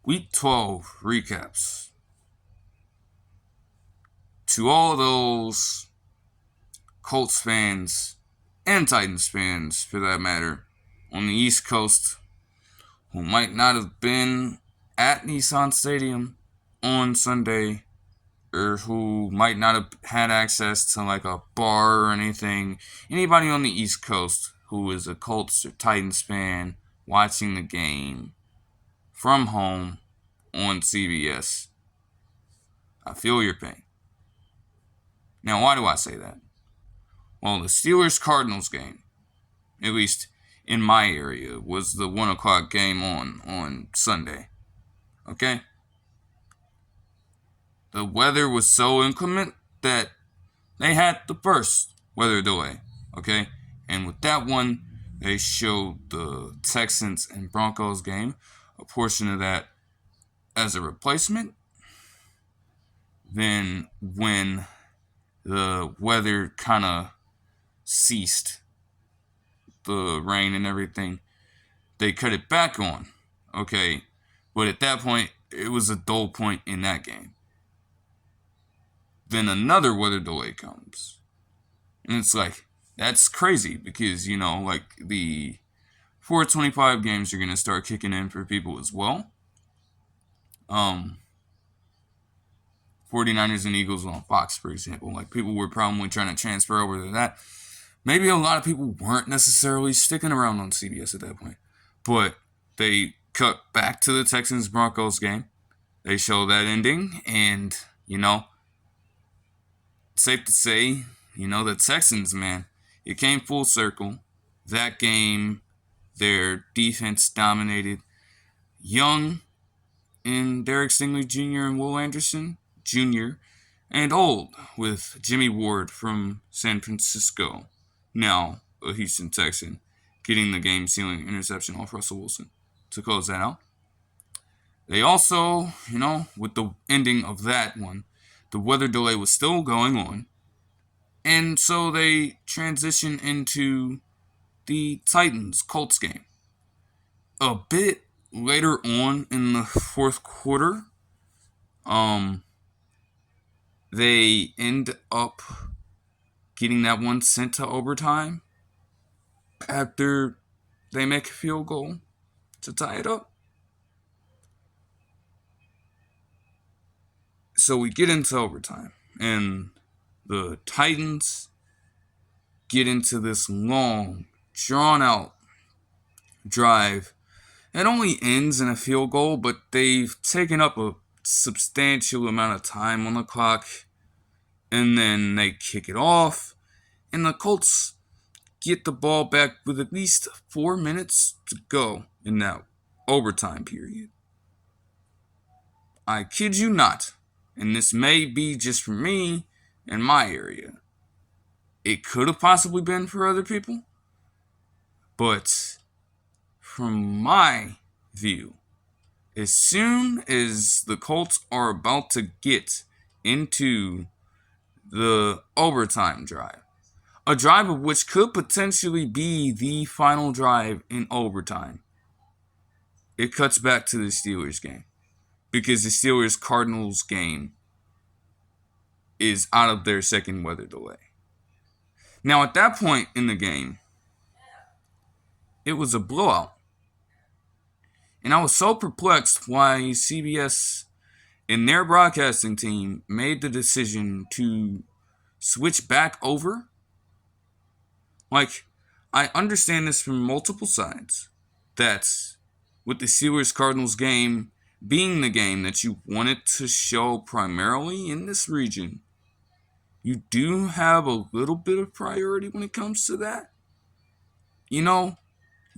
Week 12 recaps. To all those Colts fans and Titans fans, for that matter, on the East Coast who might not have been at Nissan Stadium on Sunday, or who might not have had access to like a bar or anything. Anybody on the East Coast who is a Colts or Titans fan watching the game from home on CBS, I feel your pain. Now, why do I say that? Well, the Steelers-Cardinals game, at least in my area, was the 1 o'clock game on Sunday. Okay? The weather was so inclement that they had the first weather delay. Okay? And with that one, they showed the Texans and Broncos game, a portion of that as a replacement. Then when the weather kind of ceased, the rain and everything, they cut it back on. Okay? But at that point, it was a dull point in that game. Then another weather delay comes. And it's like, that's crazy because, like the 425 games are going to start kicking in for people as well. 49ers and Eagles on Fox, for example. Like, people were probably trying to transfer over to that. Maybe a lot of people weren't necessarily sticking around on CBS at that point. But they cut back to the Texans-Broncos game. They show that ending. And, safe to say, the Texans, man, it came full circle. That game, their defense dominated. Young in Derek Stingley Jr. and Will Anderson Jr., and old with Jimmy Ward from San Francisco, now a Houston Texan, getting the game-sealing interception off Russell Wilson to close that out. They also, with the ending of that one, the weather delay was still going on, and so they transition into the Titans-Colts game. A bit later on in the fourth quarter, they end up getting that one sent to overtime after they make a field goal to tie it up. So we get into overtime, and the Titans get into this long, drawn-out drive. It only ends in a field goal, but they've taken up a substantial amount of time on the clock, and then they kick it off, and the Colts get the ball back with at least 4 minutes to go in that overtime period. I kid you not, and this may be just for me and my area. It could have possibly been for other people, but from my view, as soon as the Colts are about to get into the overtime drive, a drive of which could potentially be the final drive in overtime, it cuts back to the Steelers game, because the Steelers-Cardinals game is out of their second weather delay. Now, at that point in the game, it was a blowout. And I was so perplexed why CBS and their broadcasting team made the decision to switch back over. Like, I understand this from multiple sides. That's with the Steelers-Cardinals game being the game that you wanted to show primarily in this region. You do have a little bit of priority when it comes to that. You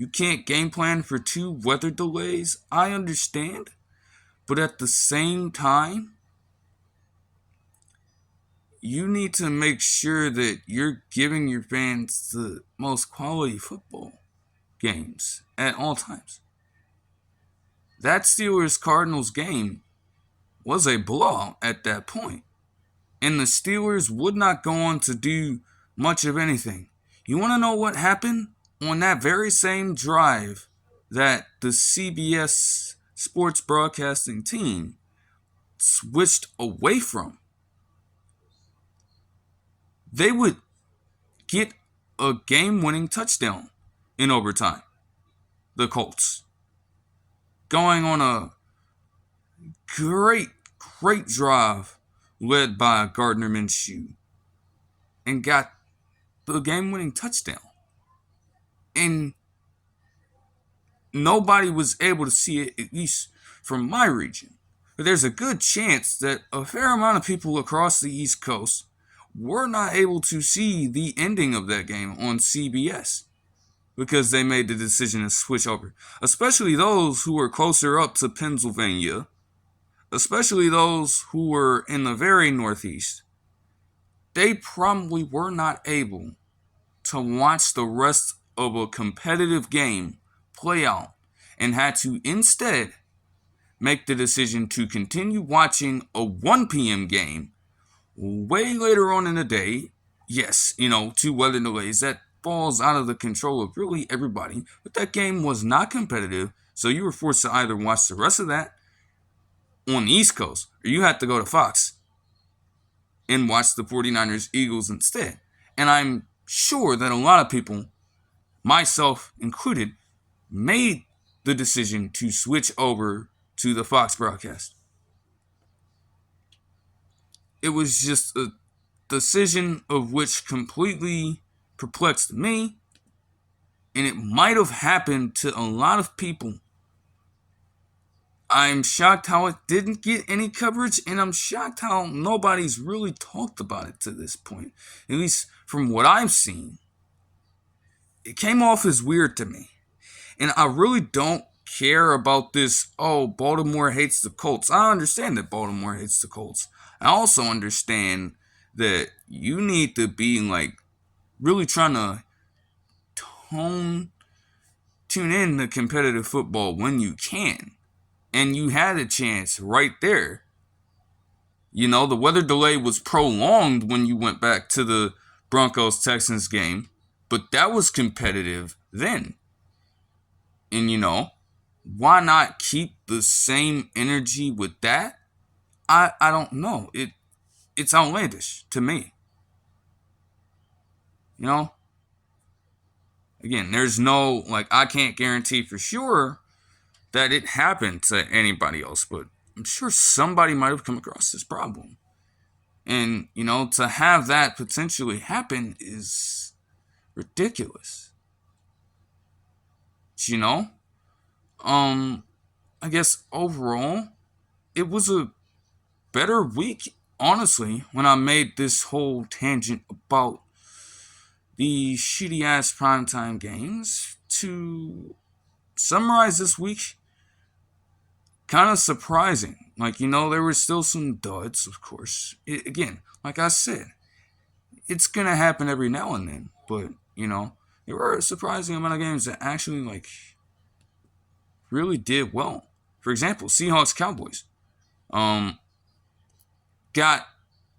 can't game plan for 2 weather delays. I understand. But at the same time, you need to make sure that you're giving your fans the most quality football games at all times. That Steelers-Cardinals game was a blowout at that point. And the Steelers would not go on to do much of anything. You want to know what happened on that very same drive that the CBS sports broadcasting team switched away from, they would get a game-winning touchdown in overtime. The Colts. Going on a great drive led by Gardner Minshew and got the game-winning touchdown. And nobody was able to see it, at least from my region. But there's a good chance that a fair amount of people across the East Coast were not able to see the ending of that game on CBS because they made the decision to switch over. Especially those who were closer up to Pennsylvania, especially those who were in the very Northeast. They probably were not able to watch the rest of a competitive game play out and had to instead make the decision to continue watching a 1 p.m. game way later on in the day. Yes, two weather delays, that falls out of the control of really everybody, but that game was not competitive, so you were forced to either watch the rest of that on the East Coast, or you had to go to Fox and watch the 49ers Eagles instead. And I'm sure that a lot of people, myself included, made the decision to switch over to the Fox broadcast. It was just a decision of which completely perplexed me, and it might have happened to a lot of people. I'm shocked how it didn't get any coverage, and I'm shocked how nobody's really talked about it to this point. At least from what I've seen. It came off as weird to me. And I really don't care about this, Baltimore hates the Colts. I understand that Baltimore hates the Colts. I also understand that you need to be really trying to tune in to competitive football when you can. And you had a chance right there. The weather delay was prolonged when you went back to the Broncos-Texans game, but that was competitive then. And why not keep the same energy with that? I don't know. It's outlandish to me. Again, there's no, I can't guarantee for sure that it happened to anybody else, but I'm sure somebody might have come across this problem. And, to have that potentially happen is ridiculous. I guess overall, it was a better week, honestly, when I made this whole tangent about the shitty-ass primetime games. To summarize this week, kind of surprising. There were still some duds, of course. Again, like I said, it's going to happen every now and then. But, there were a surprising amount of games that actually, really did well. For example, Seahawks Cowboys. Got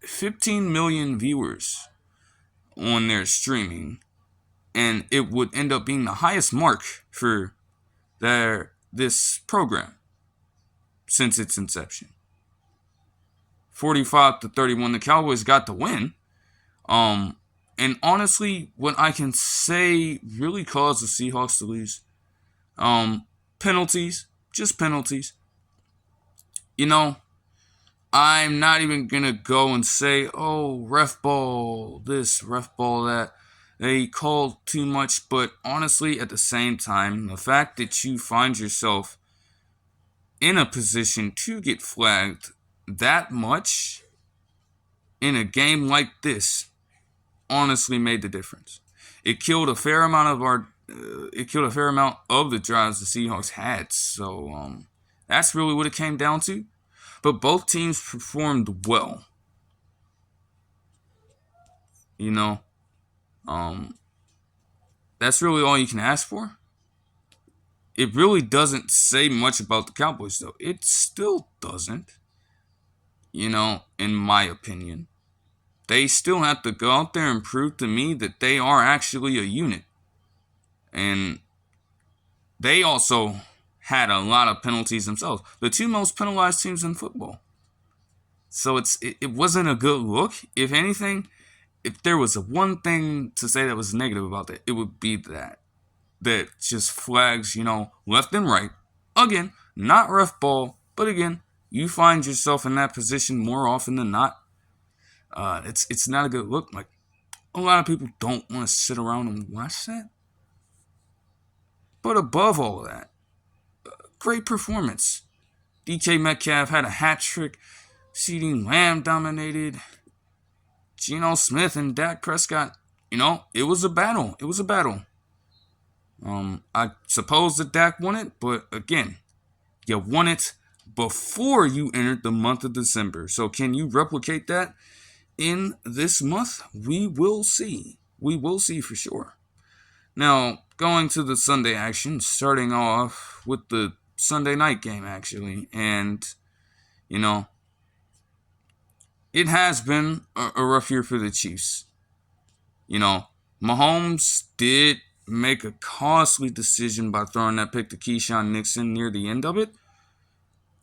15 million viewers on their streaming. And it would end up being the highest mark for this program since its inception. 45-31, the Cowboys got the win. And honestly, what I can say really caused the Seahawks to lose. Penalties, just penalties. I'm not even gonna go and say, ref ball this, ref ball that. They called too much, but honestly, at the same time, the fact that you find yourself in a position to get flagged that much in a game like this honestly made the difference. It killed a fair amount of the drives the Seahawks had. So that's really what it came down to. But both teams performed well. That's really all you can ask for. It really doesn't say much about the Cowboys, though. It still doesn't. In my opinion. They still have to go out there and prove to me that they are actually a unit. And they also had a lot of penalties themselves. The two most penalized teams in football. So it wasn't a good look. If anything, if there was one thing to say that was negative about that, it would be that just flags, left and right. Again, not ref ball, but again, you find yourself in that position more often than not. It's not a good look. Like, a lot of people don't want to sit around and watch that. But above all of that, great performance. DK Metcalf had a hat trick. CeeDee Lamb dominated. Geno Smith and Dak Prescott. It was a battle. It was a battle. I suppose that Dak won it, but again, you won it before you entered the month of December. So can you replicate that in this month? We will see. We will see for sure. Now, going to the Sunday action, starting off with the Sunday night game, actually. And, it has been a rough year for the Chiefs. Mahomes did make a costly decision by throwing that pick to Keyshawn Nixon near the end of it.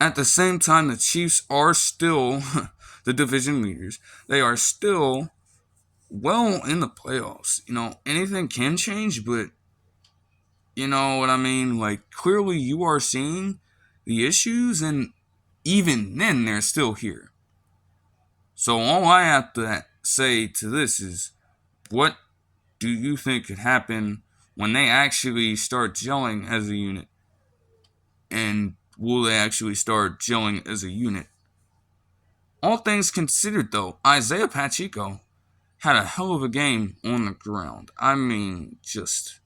At the same time, the Chiefs are still the division leaders. They are still well in the playoffs. Anything can change, but you know what I mean? Like, clearly you are seeing the issues, and even then, they're still here. So all I have to say to this is, what do you think could happen when they actually start gelling as a unit? And will they actually start gelling as a unit? All things considered, though, Isaiah Pacheco had a hell of a game on the ground. I mean, just,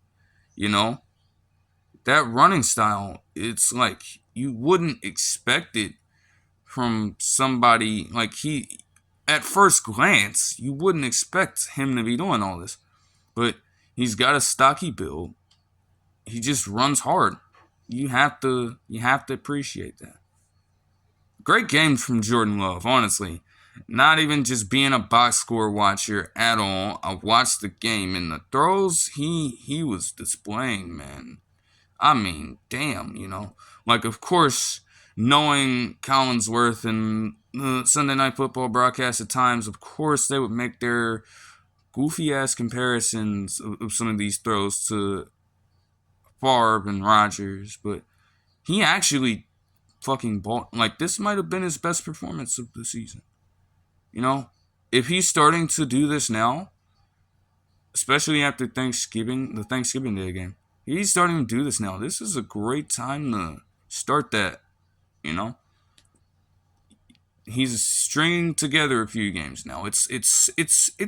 that running style, it's like you wouldn't expect it from somebody like at first glance, you wouldn't expect him to be doing all this. But he's got a stocky build. He just runs hard. You have to appreciate that. Great game from Jordan Love, honestly. Not even just being a box score watcher at all. I watched the game, and the throws he was displaying, man. I mean, damn, Like, of course, knowing Collinsworth and the Sunday Night Football broadcast at times, of course, they would make their goofy-ass comparisons of some of these throws to Favre and Rodgers, but he actually fucking bought. Like, this might have been his best performance of the season. If he's starting to do this now, especially after the Thanksgiving Day game, he's starting to do this now. This is a great time to start that, He's stringing together a few games now. It's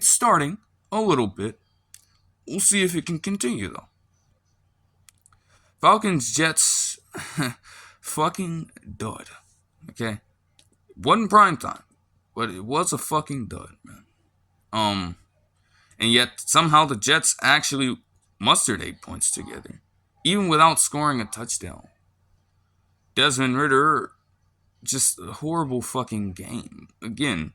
starting a little bit. We'll see if it can continue, though. Falcons, Jets, fucking dud. Okay? It wasn't prime time, but it was a fucking dud, man. And yet, somehow the Jets actually mustered 8 points together, even without scoring a touchdown. Desmond Ridder, just a horrible fucking game. Again,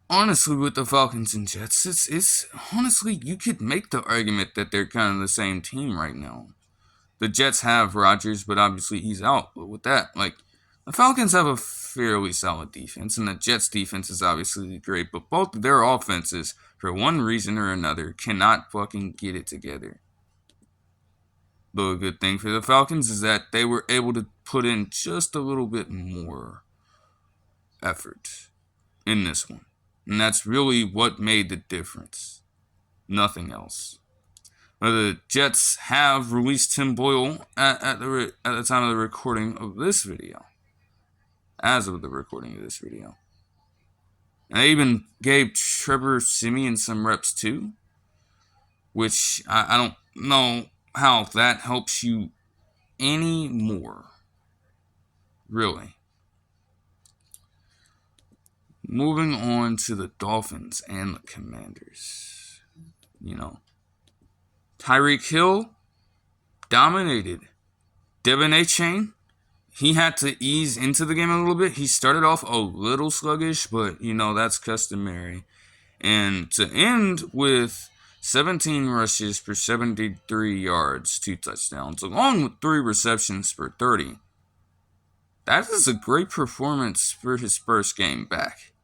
honestly, with the Falcons and Jets, it's honestly, you could make the argument that they're kind of the same team right now. The Jets have Rodgers, but obviously he's out. But with that, the Falcons have a fairly solid defense, and the Jets' defense is obviously great, but both of their offenses, for one reason or another, cannot fucking get it together. The good thing for the Falcons is that they were able to put in just a little bit more effort in this one. And that's really what made the difference. Nothing else. The Jets have released Tim Boyle at the time of the recording of this video. As of the recording of this video. And they even gave Trevor Siemian some reps too. Which I don't know how that helps you any more. Really. Moving on to the Dolphins and the Commanders. Tyreek Hill dominated. De'von Achane, he had to ease into the game a little bit. He started off a little sluggish, but, that's customary. And to end with 17 rushes for 73 yards, 2 touchdowns, along with 3 receptions for 30. That is a great performance for his first game back.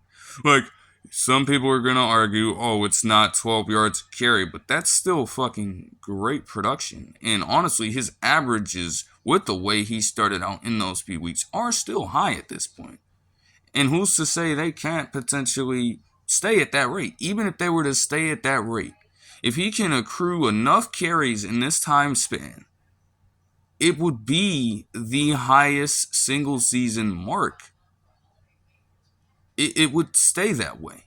Like, some people are going to argue, oh, it's not 12 yards a carry, but that's still fucking great production. And honestly, his averages, with the way he started out in those few weeks, are still high at this point. And who's to say they can't potentially stay at that rate? Even if they were to stay at that rate, if he can accrue enough carries in this time span, it would be the highest single season mark. It would stay that way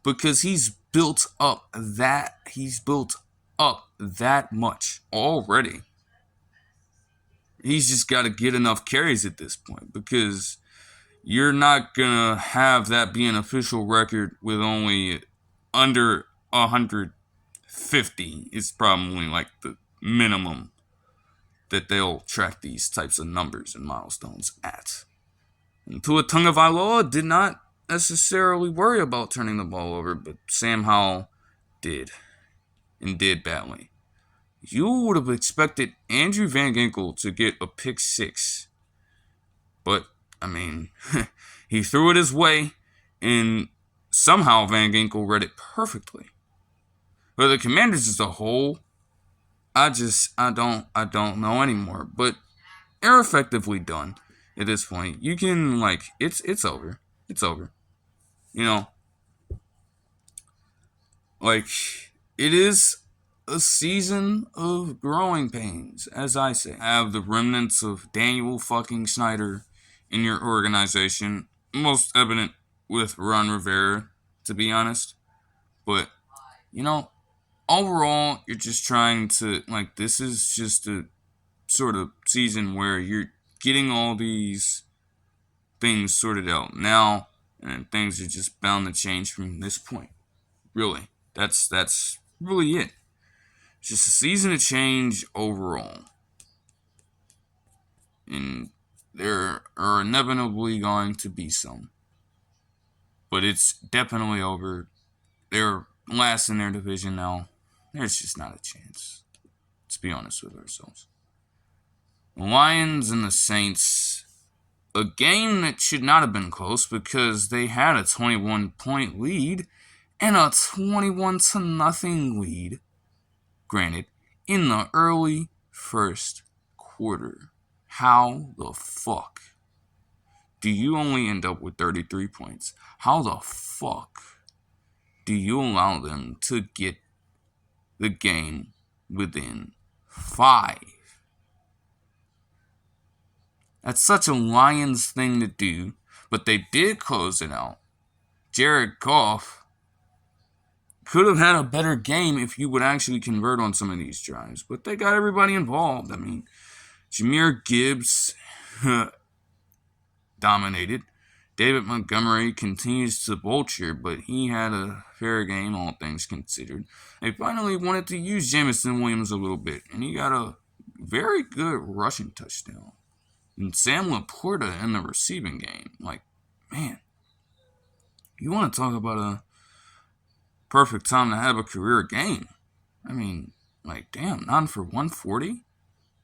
because he's built up that much already. He's just got to get enough carries at this point because you're not going to have that be an official record with only under 150. It's probably like the minimum that they'll track these types of numbers and milestones at. And Tua Tagovailoa did not necessarily worry about turning the ball over, but Sam Howell did, and did badly. You would have expected Andrew Van Ginkel to get a pick 6, but I mean, he threw it his way, and somehow Van Ginkel read it perfectly. But the Commanders as a whole, I don't know anymore. But they're effectively done at this point. You can it's over. It's over. You know, it is a season of growing pains, as I say. Have the remnants of Daniel fucking Snyder in your organization, most evident with Ron Rivera, to be honest. But overall, you're just trying to, this is just a sort of season where you're getting all these things sorted out now, and things are just bound to change from this point. Really. That's really it. It's just a season of change overall. And there are inevitably going to be some. But it's definitely over. They're last in their division now. There's just not a chance. Let's be honest with ourselves. The Lions and the Saints, a game that should not have been close because they had a 21-point lead and a 21-0 lead, granted, in the early first quarter. How the fuck do you only end up with 33 points? How the fuck do you allow them to get the game within 5? That's such a Lions thing to do, but they did close it out. Jared Goff could have had a better game if you would actually convert on some of these drives, but they got everybody involved. I mean, Jahmyr Gibbs dominated. David Montgomery continues to vulture, but he had a fair game, all things considered. They finally wanted to use Jameson Williams a little bit, and he got a very good rushing touchdown. And Sam Laporta in the receiving game. Man, you want to talk about a perfect time to have a career game. I mean, damn, 9 for 140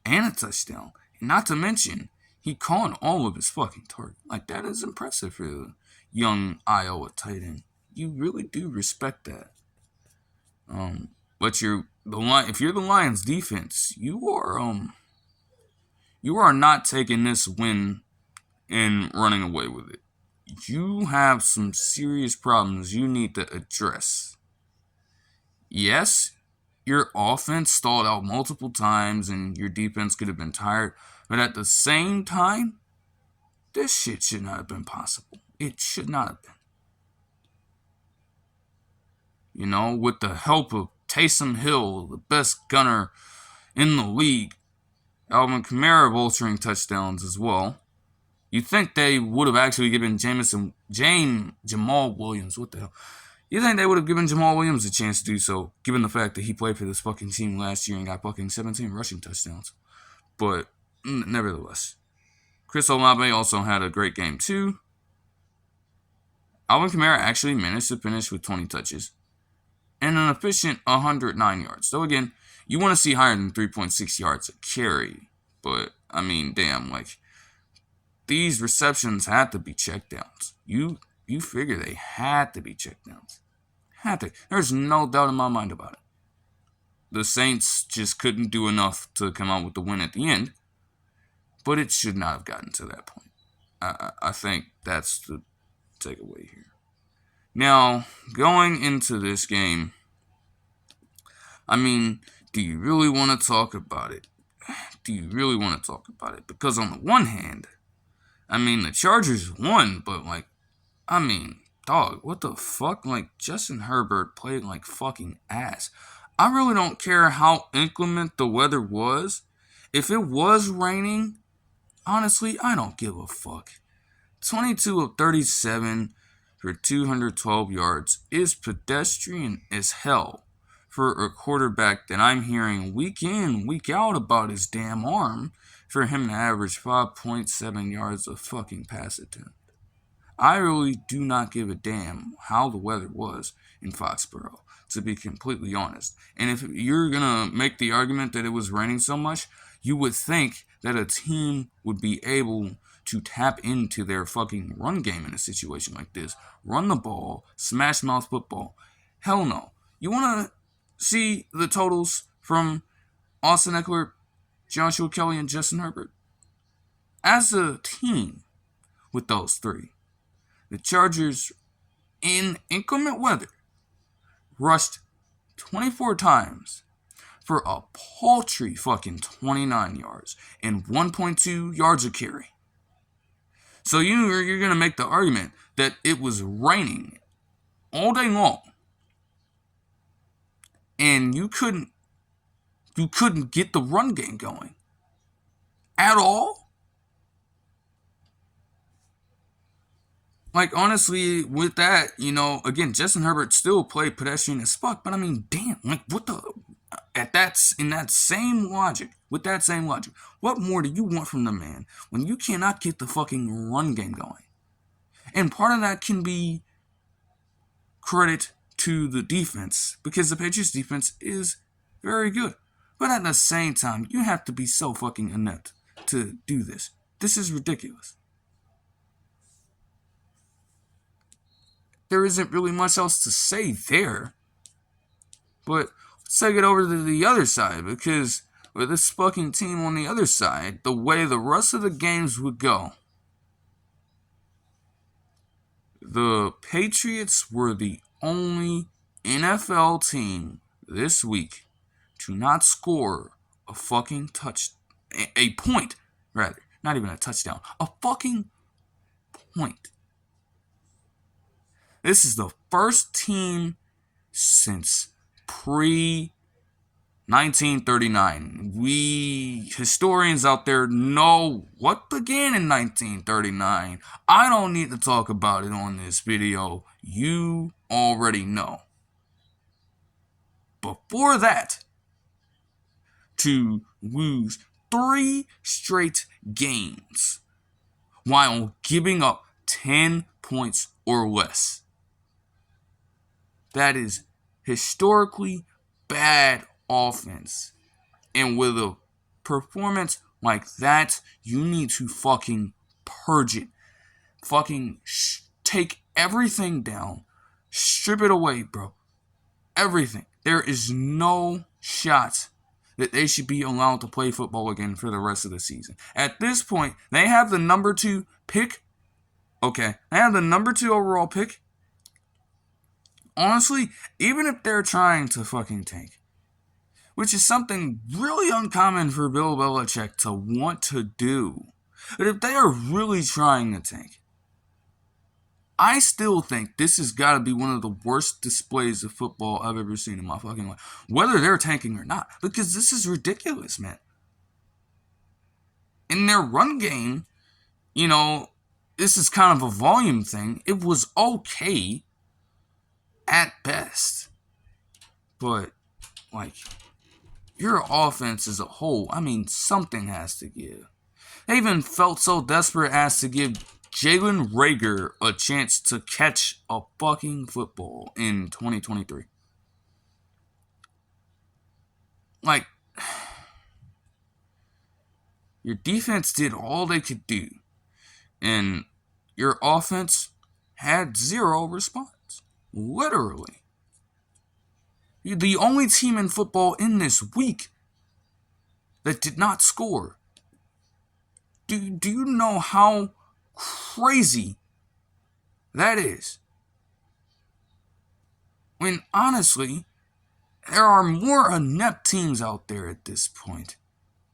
and a touchdown. And not to mention, he caught all of his fucking targets. That is impressive for the young Iowa tight end. You really do respect that. But if you're the Lions defense, you are not taking this win and running away with it. You have some serious problems you need to address. Yes, your offense stalled out multiple times and your defense could have been tired, but at the same time, this shit should not have been possible. It should not have been. With the help of Taysom Hill, the best gunner in the league, Alvin Kamara vulturing touchdowns as well. You think they would have actually given Jamal Williams, what the hell? You think they would have given Jamal Williams a chance to do so, given the fact that he played for this fucking team last year and got fucking 17 rushing touchdowns. But, nevertheless, Chris Olave also had a great game too. Alvin Kamara actually managed to finish with 20 touches. and an efficient 109 yards. So again, you want to see higher than 3.6 yards a carry. But, I mean, damn, like, these receptions had to be checkdowns. You figure they had to be checkdowns. Had to. There's no doubt in my mind about it. The Saints just couldn't do enough to come out with the win at the end, but it should not have gotten to that point. I think that's the takeaway here. Now, going into this game, I mean, do you really want to talk about it? Because on the one hand, I mean, the Chargers won, but, like, I mean, dog, what the fuck? Like, Justin Herbert played like fucking ass. I really don't care how inclement the weather was. If it was raining, honestly, I don't give a fuck. 22 of 37 for 212 yards is pedestrian as hell for a quarterback that I'm hearing week in, week out about his damn arm for him to average 5.7 yards of fucking pass attempt. I really do not give a damn how the weather was in Foxborough, to be completely honest. And if you're going to make the argument that it was raining so much, you would think that a team would be able to tap into their fucking run game in a situation like this. Run the ball, smash mouth football. Hell no. You want to see the totals from Austin Eckler, Joshua Kelly, and Justin Herbert? As a team with those three, the Chargers, in inclement weather, rushed 24 times for a paltry fucking 29 yards and 1.2 yards a carry. So you're going to make the argument that it was raining all day long and you couldn't get the run game going at all? Like, honestly, with that, again, Justin Herbert still played pedestrian as fuck, but I mean, damn, like, with that same logic, what more do you want from the man when you cannot get the fucking run game going? And part of that can be credit to the defense, because the Patriots defense is very good. But at the same time, you have to be so fucking inept to do this. This is ridiculous. There isn't really much else to say there. But let's take it over to the other side, because with this fucking team on the other side, the way the rest of the games would go, the Patriots were the only NFL team this week to not score a fucking a point, rather. Not even a touchdown. A fucking point. This is the first team since pre-1939. We historians out there know what began in 1939. I don't need to talk about it on this video. You already know. Before that, to lose 3 straight games while giving up 10 points or less. That is historically bad offense. And with a performance like that, you need to fucking purge it. Fucking take everything down. Strip it away, bro. Everything. There is no shot that they should be allowed to play football again for the rest of the season. At this point, they have the number 2 pick. Okay, they have the number 2 overall pick. Honestly, even if they're trying to fucking tank, which is something really uncommon for Bill Belichick to want to do, but if they are really trying to tank, I still think this has got to be one of the worst displays of football I've ever seen in my fucking life, whether they're tanking or not, because this is ridiculous, man. In their run game, this is kind of a volume thing. It was okay at best. But, your offense as a whole, something has to give. They even felt so desperate as to give Jalen Reagor a chance to catch a fucking football in 2023. like, your defense did all they could do, and your offense had zero response. Literally. You're the only team in football in this week that did not score. Do you know how crazy that is? When honestly, there are more inept teams out there at this point.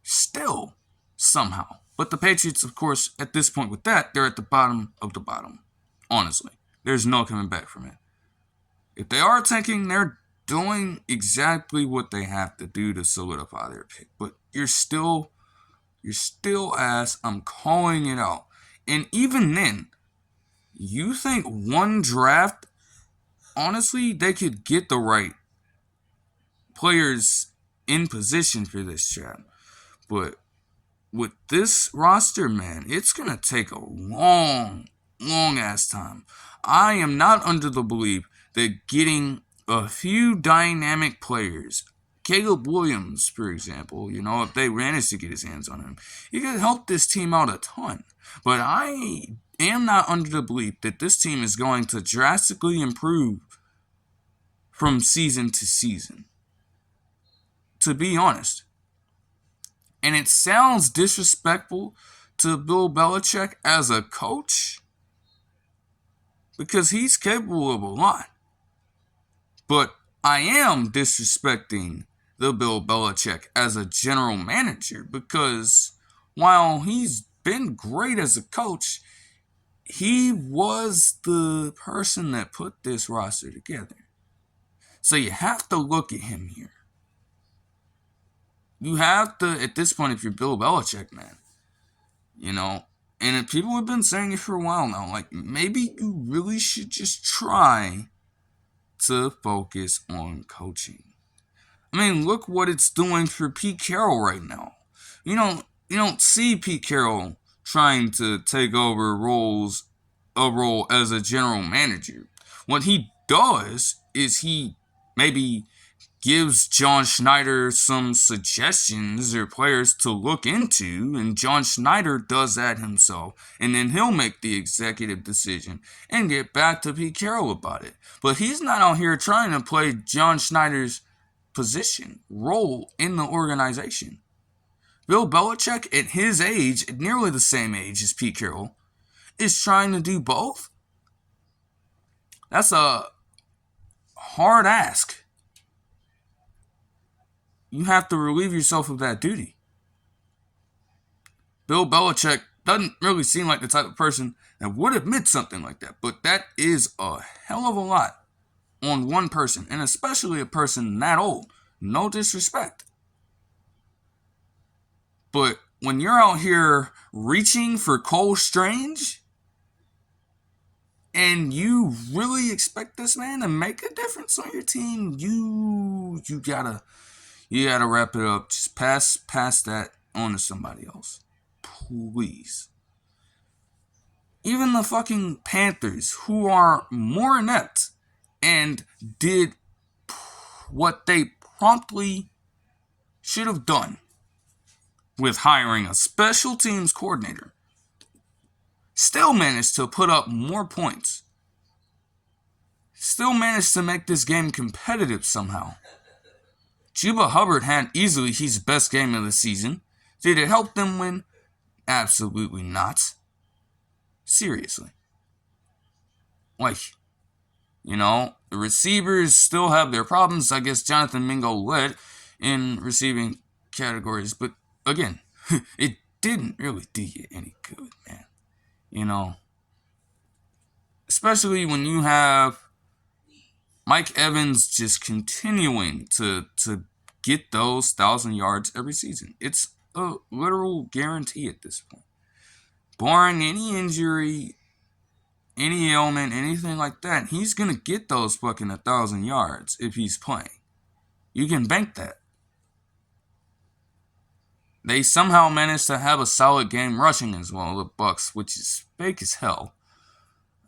Still, somehow. But the Patriots, of course, at this point with that, they're at the bottom of the bottom. Honestly. There's no coming back from it. If they are tanking, they're doing exactly what they have to do to solidify their pick. But you're still ass. I'm calling it out. And even then, you think one draft, honestly, they could get the right players in position for this draft. But with this roster, man, it's going to take a long ass time. I am not under the belief that getting a few dynamic players, Caleb Williams, for example, if they managed to get his hands on him, he could help this team out a ton. But I am not under the belief that this team is going to drastically improve from season to season. To be honest. And it sounds disrespectful to Bill Belichick as a coach because he's capable of a lot. But I am disrespecting the Bill Belichick as a general manager because while he's been great as a coach, he was the person that put this roster together. So you have to look at him here. You have to, at this point, if you're Bill Belichick, man, and if people have been saying it for a while now, like, maybe you really should just try to focus on coaching. I mean, look what it's doing for Pete Carroll right now. You don't see Pete Carroll trying to take over a role as a general manager. What he does is he maybe gives John Schneider some suggestions or players to look into, and John Schneider does that himself, and then he'll make the executive decision and get back to Pete Carroll about it. But he's not out here trying to play John Schneider's role in the organization. Bill Belichick, at his age, at nearly the same age as Pete Carroll, is trying to do both. That's a hard ask. You have to relieve yourself of that duty. Bill Belichick doesn't really seem like the type of person that would admit something like that, but that is a hell of a lot on one person, and especially a person that old. No disrespect. But when you're out here reaching for Cole Strange, and you really expect this man to make a difference on your team, you gotta wrap it up. Just pass that on to somebody else. Please. Even the fucking Panthers, who are more inept and did what they promptly should have done with hiring a special teams coordinator, still managed to put up more points. Still managed to make this game competitive somehow. Chuba Hubbard had easily his best game of the season. Did it help them win? Absolutely not. Seriously. The receivers still have their problems. I guess Jonathan Mingo led in receiving categories. But again, it didn't really do you any good, man. Especially when you have Mike Evans just continuing to get those 1,000 yards every season. It's a literal guarantee at this point. Barring any injury, any ailment, anything like that, he's going to get those fucking 1,000 yards if he's playing. You can bank that. They somehow managed to have a solid game rushing as well, the Bucs, which is fake as hell.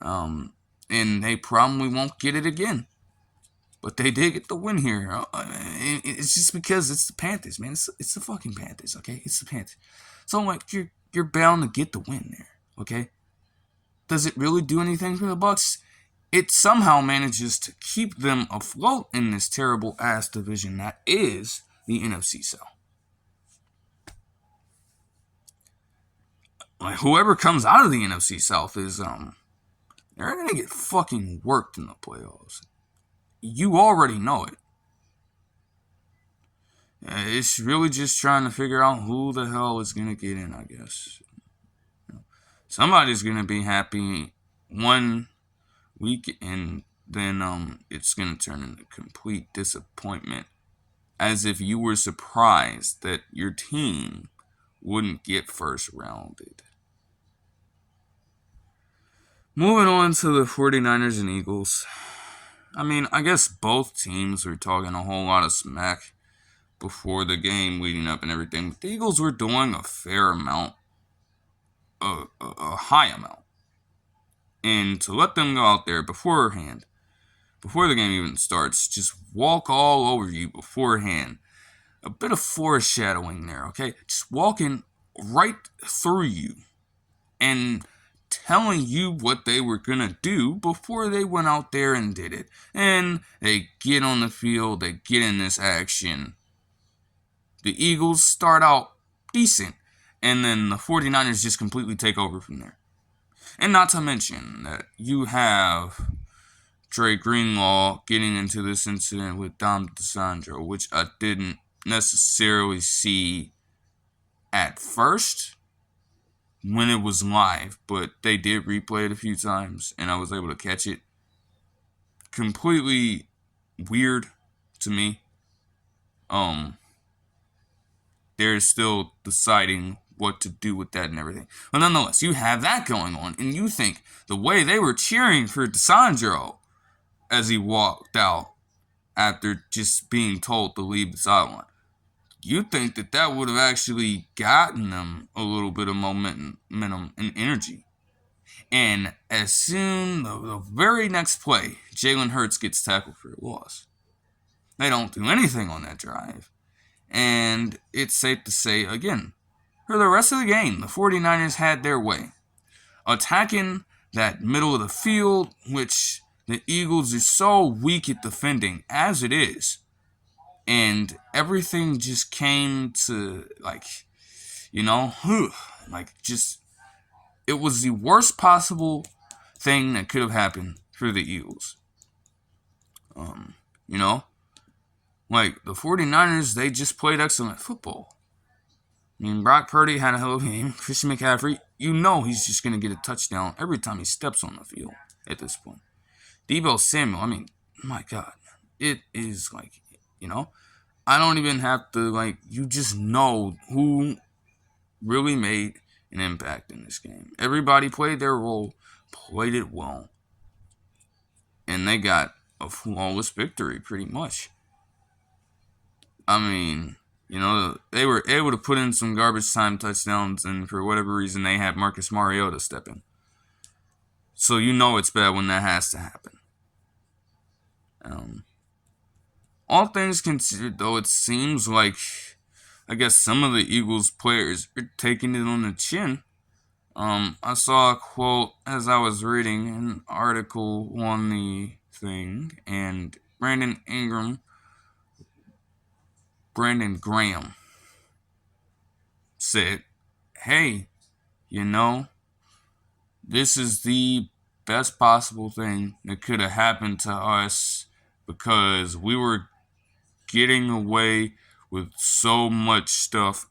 And they probably won't get it again. But they did get the win here. It's just because it's the Panthers, man. It's the fucking Panthers, okay? It's the Panthers. So like you're bound to get the win there, okay? Does it really do anything for the Bucs? It somehow manages to keep them afloat in this terrible ass division that is the NFC South. Like whoever comes out of the NFC South is they're gonna get fucking worked in the playoffs. You already know it. It's really just trying to figure out who the hell is gonna get in, I guess. Somebody's gonna be happy one week and then it's gonna turn into complete disappointment. As if you were surprised that your team wouldn't get first rounded. Moving on to the 49ers and Eagles. I mean, I guess both teams were talking a whole lot of smack before the game leading up and everything. But the Eagles were doing a fair amount, a high amount. And to let them go out there beforehand, before the game even starts, just walk all over you beforehand. A bit of foreshadowing there, okay? Just walking right through you and telling you what they were going to do before they went out there and did it. And they get on the field, they get in this action. The Eagles start out decent, and then the 49ers just completely take over from there. And not to mention that you have Dre Greenlaw getting into this incident with Dom DeSandro, which I didn't necessarily see at first when it was live, but they did replay it a few times, and I was able to catch it. Completely weird to me. They're still deciding what to do with that and everything. But nonetheless, you have that going on, and you think the way they were cheering for DeSandro as he walked out after just being told to leave the sideline, you think that would have actually gotten them a little bit of momentum and energy. And as soon, the very next play, Jalen Hurts gets tackled for a loss. They don't do anything on that drive. And it's safe to say, again, for the rest of the game, the 49ers had their way. Attacking that middle of the field, which the Eagles are so weak at defending, as it is. And everything just came to, it was the worst possible thing that could have happened for the Eagles. The 49ers, they just played excellent football. I mean, Brock Purdy had a hell of a game. Christian McCaffrey, he's just going to get a touchdown every time he steps on the field at this point. De'Bo Samuel, my God. It is I don't even have to, you just know who really made an impact in this game. Everybody played their role, played it well, and they got a flawless victory, pretty much. They were able to put in some garbage time touchdowns, and for whatever reason, they had Marcus Mariota step in. So it's bad when that has to happen. All things considered, though, it seems like, I guess some of the Eagles players are taking it on the chin. I saw a quote as I was reading an article on the thing, and Brandon Graham said, hey, this is the best possible thing that could have happened to us because we were getting away with so much stuff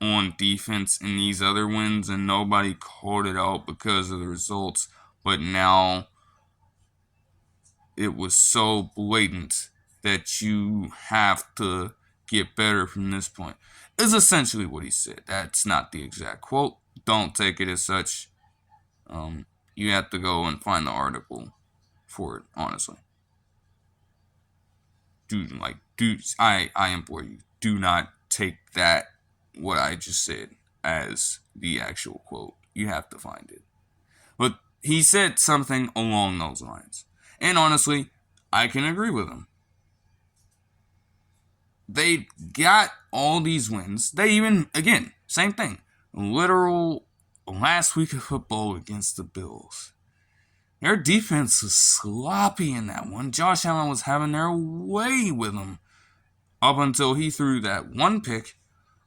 on defense in these other wins and nobody called it out because of the results. But now it was so blatant that you have to get better from this point, is essentially what he said. That's not the exact quote. Don't take it as such. You have to go and find the article for it, honestly. I implore you, do not take that, what I just said, as the actual quote. You have to find it. But he said something along those lines. And honestly, I can agree with him. they got all these wins. They even, again, same thing. Literal last week of football against the Bills. Their defense was sloppy in that one. Josh Allen was having their way with them up until he threw that one pick,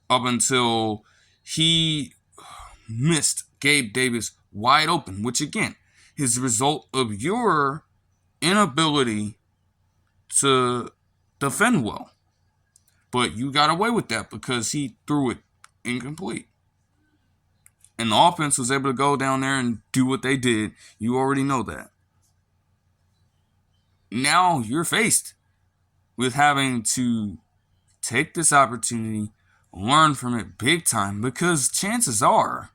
up until he missed Gabe Davis wide open, which again is the result of your inability to defend well. But you got away with that because he threw it incomplete. And the offense was able to go down there and do what they did. You already know that. Now you're faced with having to take this opportunity, learn from it big time, because chances are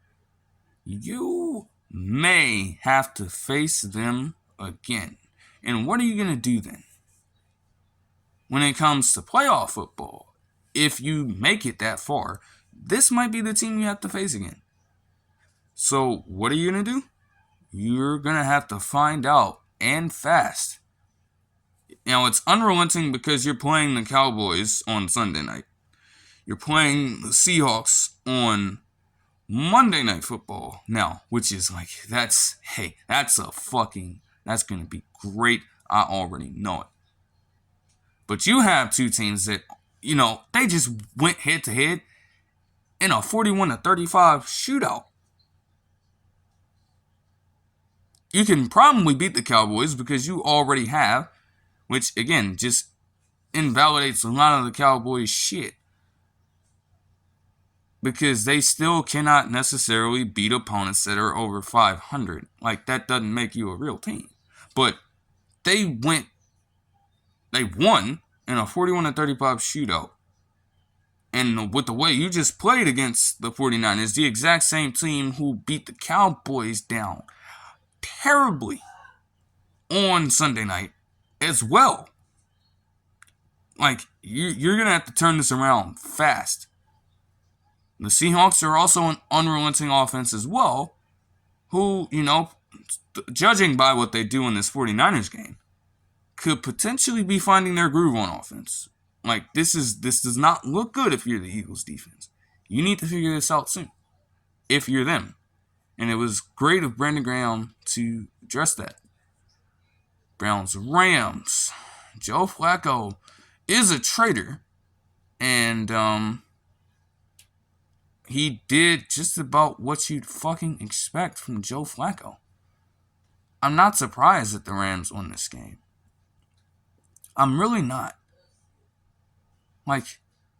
you may have to face them again. And what are you going to do then? When it comes to playoff football, if you make it that far, this might be the team you have to face again. So what are you going to do? You're going to have to find out, and fast. Now, it's unrelenting because you're playing the Cowboys on Sunday night. You're playing the Seahawks on Monday Night Football now, which is like, that's going to be great. I already know it. But you have two teams that, they just went head to head in a 41-35 shootout. You can probably beat the Cowboys because you already have, which again just invalidates a lot of the Cowboys shit. Because they still cannot necessarily beat opponents that are over 500. Like, that doesn't make you a real team. But they won in a 41-35 shootout. And with the way you just played against the 49ers, the exact same team who beat the Cowboys down terribly on Sunday night as well. Like, you're going to have to turn this around fast. The Seahawks are also an unrelenting offense as well, who, judging by what they do in this 49ers game, could potentially be finding their groove on offense. Like, this does not look good if you're the Eagles defense. You need to figure this out soon, if you're them. And it was great of Brandon Graham to address that. Browns, Rams. Joe Flacco is a traitor, and he did just about what you'd fucking expect from Joe Flacco. I'm not surprised that the Rams won this game. I'm really not. Like,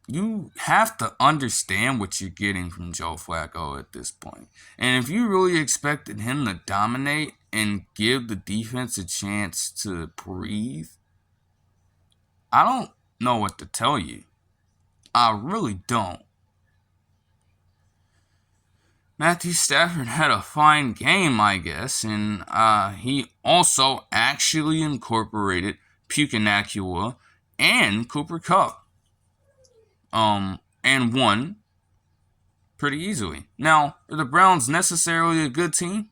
you have to understand what you're getting from Joe Flacco at this point. And if you really expected him to dominate and give the defense a chance to breathe, I don't know what to tell you. I really don't. Matthew Stafford had a fine game, I guess, and he also actually incorporated Pucanacua and Cooper Kupp. And won pretty easily. Now, are the Browns necessarily a good team?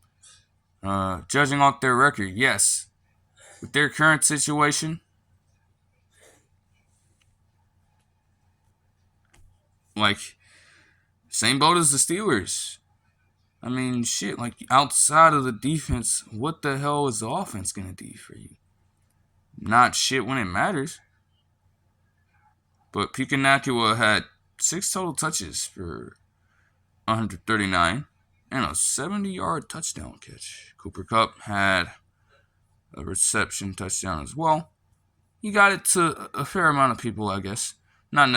Judging off their record, yes. With their current situation, like, same boat as the Steelers. I mean, shit, like, outside of the defense, what the hell is the offense going to do for you? Not shit when it matters. But Pucanacua had 6 total touches for 139 and a 70-yard touchdown catch. Cooper Kupp had a reception touchdown as well. He got it to a fair amount of people, I guess. Not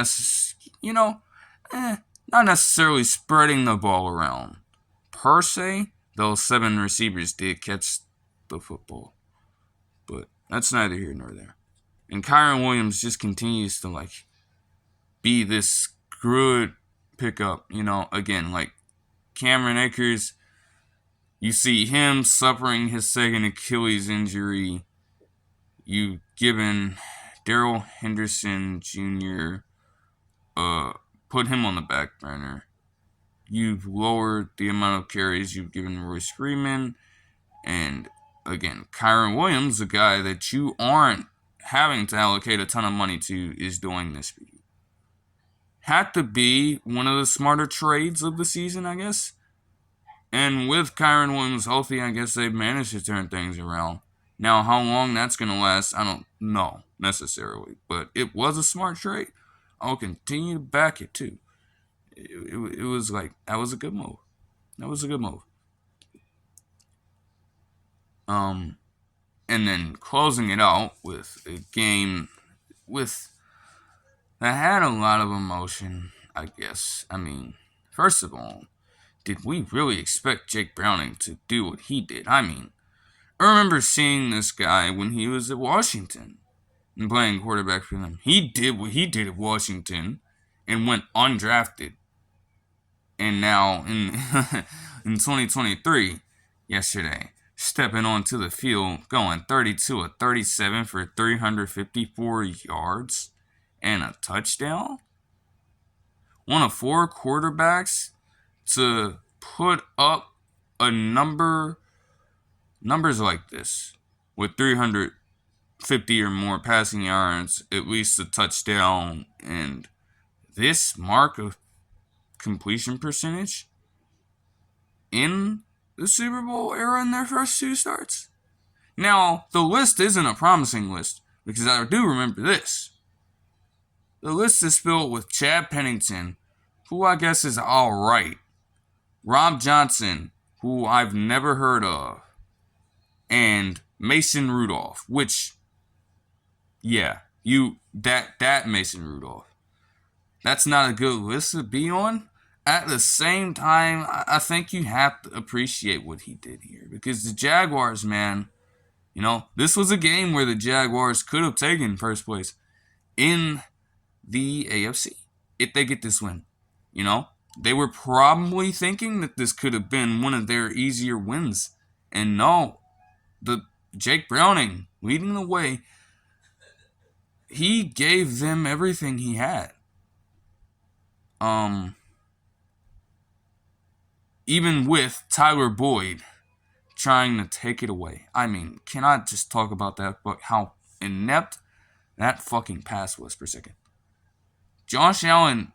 necessarily spreading the ball around per se. Those 7 receivers did catch the football, but that's neither here nor there. And Kyron Williams just continues to be this good pickup. Again, like Cameron Akers, you see him suffering his second Achilles injury. You've given Darrell Henderson Jr. Put him on the back burner. You've lowered the amount of carries you've given Royce Freeman. And again, Kyron Williams, a guy that you aren't having to allocate a ton of money to, is doing this for you. had to be one of the smarter trades of the season, I guess. And with Kyren Williams healthy, I guess they've managed to turn things around. Now, how long that's going to last, I don't know necessarily. But it was a smart trade. I'll continue to back it, too. It was like, that was a good move. That was a good move. And then closing it out with a game that had a lot of emotion, I guess. I mean, first of all, did we really expect Jake Browning to do what he did? I mean, I remember seeing this guy when he was at Washington and playing quarterback for them. He did what he did at Washington and went undrafted. And now in in 2023, yesterday, stepping onto the field, going 32 of 37 for 354 yards and a touchdown. One of 4 quarterbacks to put up a numbers like this with 350 or more passing yards, at least a touchdown, and this mark of completion percentage in the Super Bowl era in their first 2 starts. Now, the list isn't a promising list because I do remember this. The list is filled with Chad Pennington, who I guess is alright, Rob Johnson, who I've never heard of, and Mason Rudolph, which, yeah, that Mason Rudolph. That's not a good list to be on. At the same time, I think you have to appreciate what he did here. Because the Jaguars, man, this was a game where the Jaguars could have taken first place in the AFC if they get this win. They were probably thinking that this could have been one of their easier wins. And no, the Jake Browning leading the way, he gave them everything he had. Even with Tyler Boyd trying to take it away. I mean, can I just talk about that, but how inept that fucking pass was per second. Josh Allen,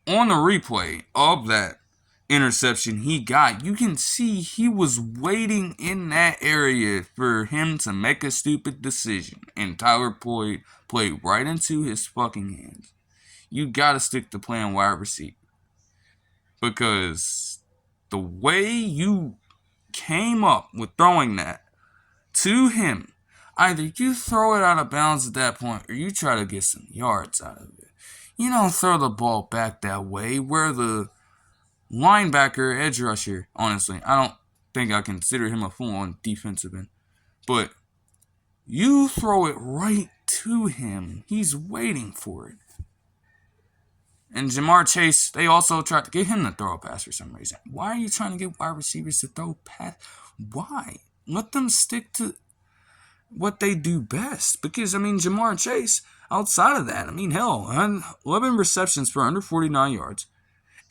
on the replay of that interception he got, you can see he was waiting in that area for him to make a stupid decision. And Tyler Boyd played right into his fucking hands. You gotta stick to playing wide receiver. Because the way you came up with throwing that to him, either you throw it out of bounds at that point or you try to get some yards out of it. You don't throw the ball back that way where the linebacker, edge rusher, honestly, I don't think I consider him a full-on defensive end, but you throw it right to him. He's waiting for it. And Jamar Chase, they also tried to get him to throw a pass for some reason. Why are you trying to get wide receivers to throw pass? Why? Let them stick to what they do best. Because, Jamar Chase, outside of that, hell, 11 receptions for under 49 yards.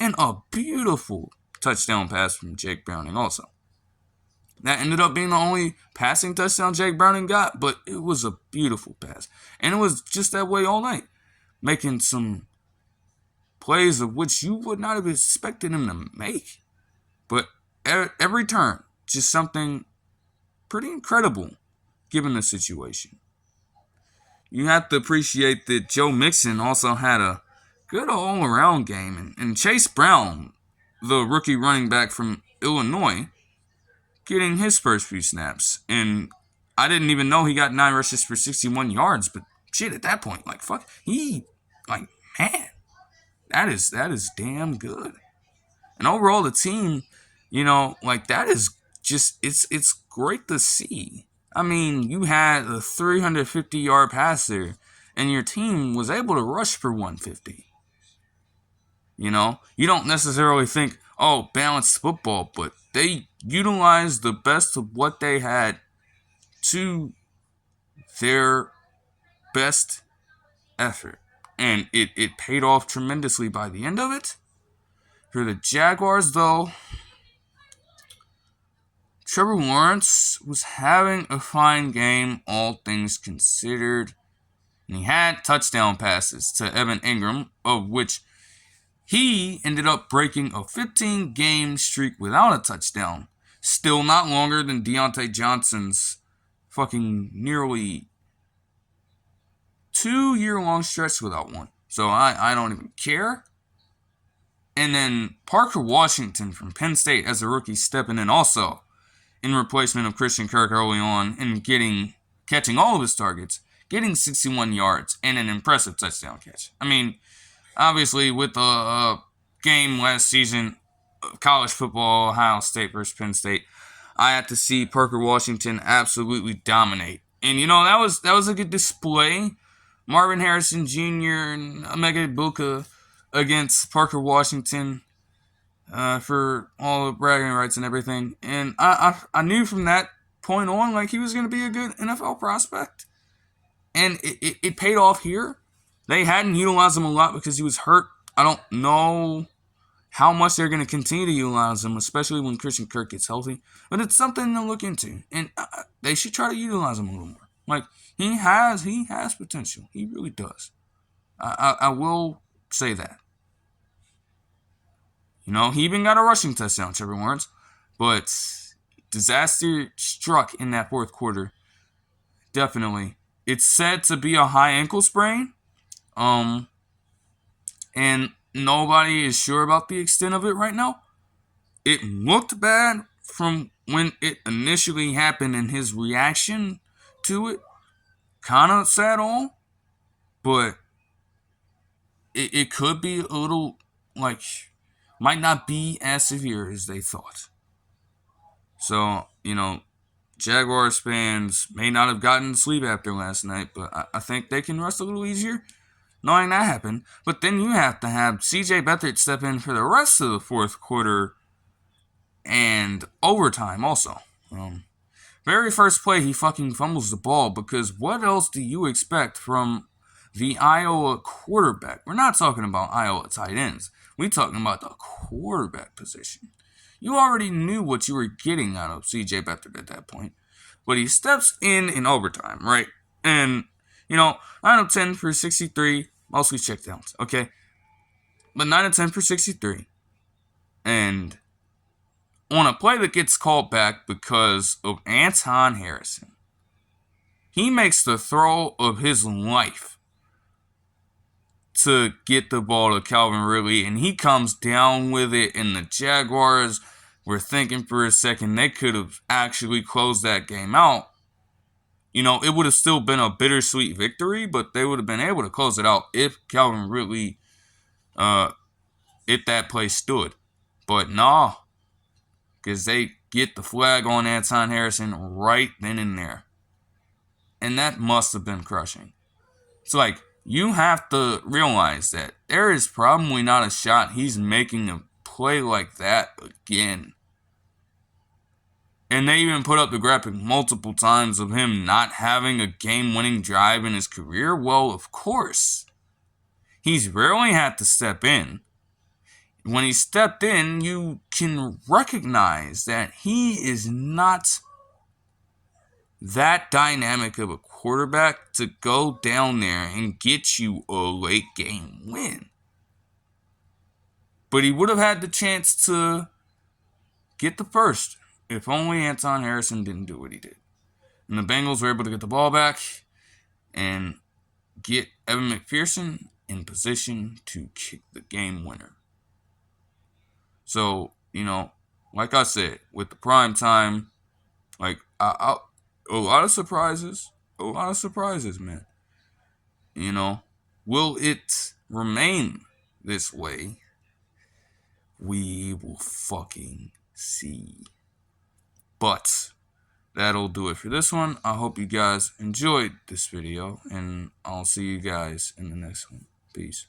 And a beautiful touchdown pass from Jake Browning also. That ended up being the only passing touchdown Jake Browning got, but it was a beautiful pass. And it was just that way all night. Making some plays of which you would not have expected him to make. But every turn, just something pretty incredible given the situation. You have to appreciate that Joe Mixon also had a good all-around game. And Chase Brown, the rookie running back from Illinois, getting his first few snaps. And I didn't even know he got 9 rushes for 61 yards. But shit, at that point, man, that is damn good. And overall, the team, that is just, it's great to see. You had a 350-yard passer, and your team was able to rush for 150. You don't necessarily think, balanced football, but they utilized the best of what they had to their best effort. And it paid off tremendously by the end of it. For the Jaguars, though, Trevor Lawrence was having a fine game, all things considered. And he had touchdown passes to Evan Ingram, of which he ended up breaking a 15-game streak without a touchdown. Still not longer than Deontay Johnson's fucking nearly 2-year-long stretch without one. So I don't even care. And then Parker Washington from Penn State as a rookie stepping in also in replacement of Christian Kirk early on and catching all of his targets, getting 61 yards and an impressive touchdown catch. I mean, obviously with the game last season, college football, Ohio State versus Penn State, I had to see Parker Washington absolutely dominate. And that was a good display. Marvin Harrison Jr. and Emeka Egbuka against Parker Washington for all the bragging rights and everything. And I knew from that point on, like, he was going to be a good NFL prospect. And it paid off here. They hadn't utilized him a lot because he was hurt. I don't know how much they're going to continue to utilize him, especially when Christian Kirk gets healthy. But it's something to look into. And they should try to utilize him a little more. Like, he has potential. He really does. I will say that. He even got a rushing touchdown, Trevor Lawrence. But disaster struck in that fourth quarter. Definitely. It's said to be a high ankle sprain. And nobody is sure about the extent of it right now. It looked bad from when it initially happened and his reaction to it. Kind of sad all. But it could be a little, like, might not be as severe as they thought. So, Jaguars fans may not have gotten sleep after last night, but I think they can rest a little easier knowing that happened. But then you have to have C.J. Beathard step in for the rest of the fourth quarter and overtime also. Very first play, he fucking fumbles the ball because what else do you expect from the Iowa quarterback? We're not talking about Iowa tight ends. We're talking about the quarterback position. You already knew what you were getting out of C.J. Beathard at that point. But he steps in overtime, right? And, 9 of 10 for 63, mostly checkdowns, okay? But 9 of 10 for 63. And on a play that gets called back because of Anton Harrison, he makes the throw of his life to get the ball to Calvin Ridley, and he comes down with it, and the Jaguars were thinking for a second they could have actually closed that game out. It would have still been a bittersweet victory, but they would have been able to close it out if Calvin Ridley, if that play stood. But nah, because they get the flag on Anton Harrison right then and there. And that must have been crushing. It's like, you have to realize that there is probably not a shot he's making a play like that again. And they even put up the graphic multiple times of him not having a game-winning drive in his career. Well, of course. He's rarely had to step in. When he stepped in, you can recognize that he is not that dynamic of a quarterback to go down there and get you a late game win. But he would have had the chance to get the first if only Anton Harrison didn't do what he did. And the Bengals were able to get the ball back and get Evan McPherson in position to kick the game winner. So, like I said, with the prime time, like, a lot of surprises, man. Will it remain this way? We will fucking see. But that'll do it for this one. I hope you guys enjoyed this video, and I'll see you guys in the next one. Peace.